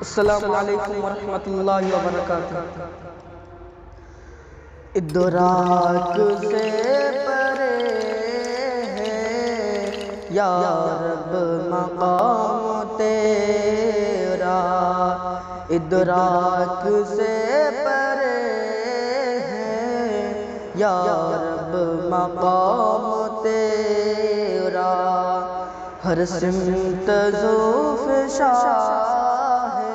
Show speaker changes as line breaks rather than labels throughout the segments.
السلام علیکم ورحمۃ اللہ وبرکاتہ۔ ادراک سے پرے ہے یا رب مقام تیرا، ادراک سے پرے ہے یا رب مقام تیرا، ہر سمت ذوفشا ہے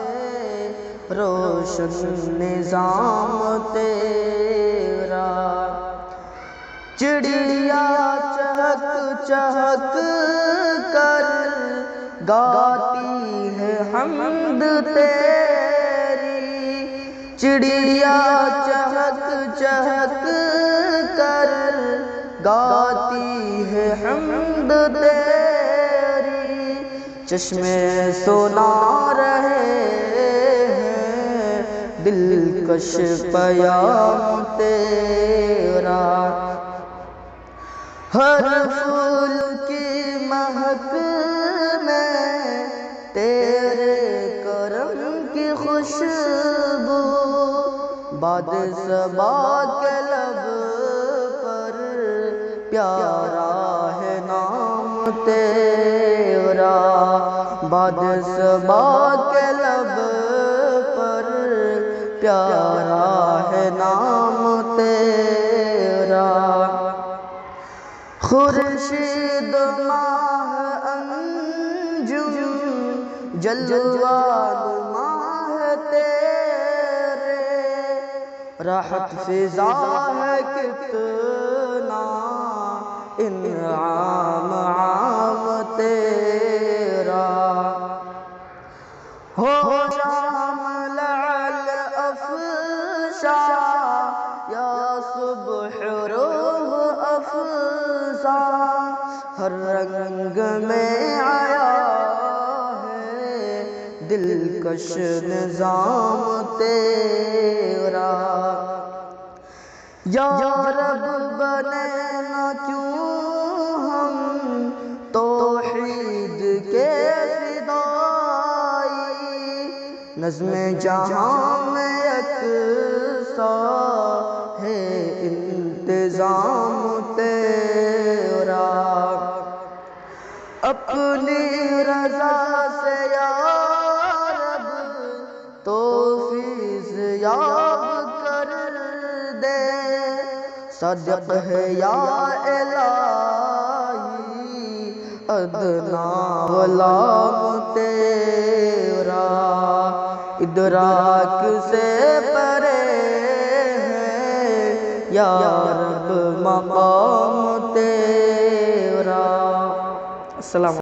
روشن نظام تیرا، چڑیا چہک چہک کر گاتی ہے حمد تیری، چڑیا چہک چہک کر گاتی ہے حمد تیری، چشمے سونا رہے ہیں دلکش پیام تیرا، ہر پھول کی مہک میں تیرے کرم کی خوشبو، باد صبا کے لب پر پیارا ہے نام تیرا، باد صبا کے لب پر پیارا ہے نام تیرا، خورشید ماہ انجم جلوہ نما تیرے، راحت فضا ہے کتنا انعام عام تیرا، ہو شام لعل افشا یا صبح روح افزا، ہر رنگ میں آیا ہے دلکش نظام تیرا، یا رب بنے نہ کیوں ہم توحید کے فدائی، نظم جہاں میں یکساں ہے انتظام تیرا، اپنی رضا سے یا رب توفیق یاب کر دے، صدق ہے یا الہی ادنا غلام تیرا، ادراک سے پرے ہے یا رب مقام تیرا۔ السلام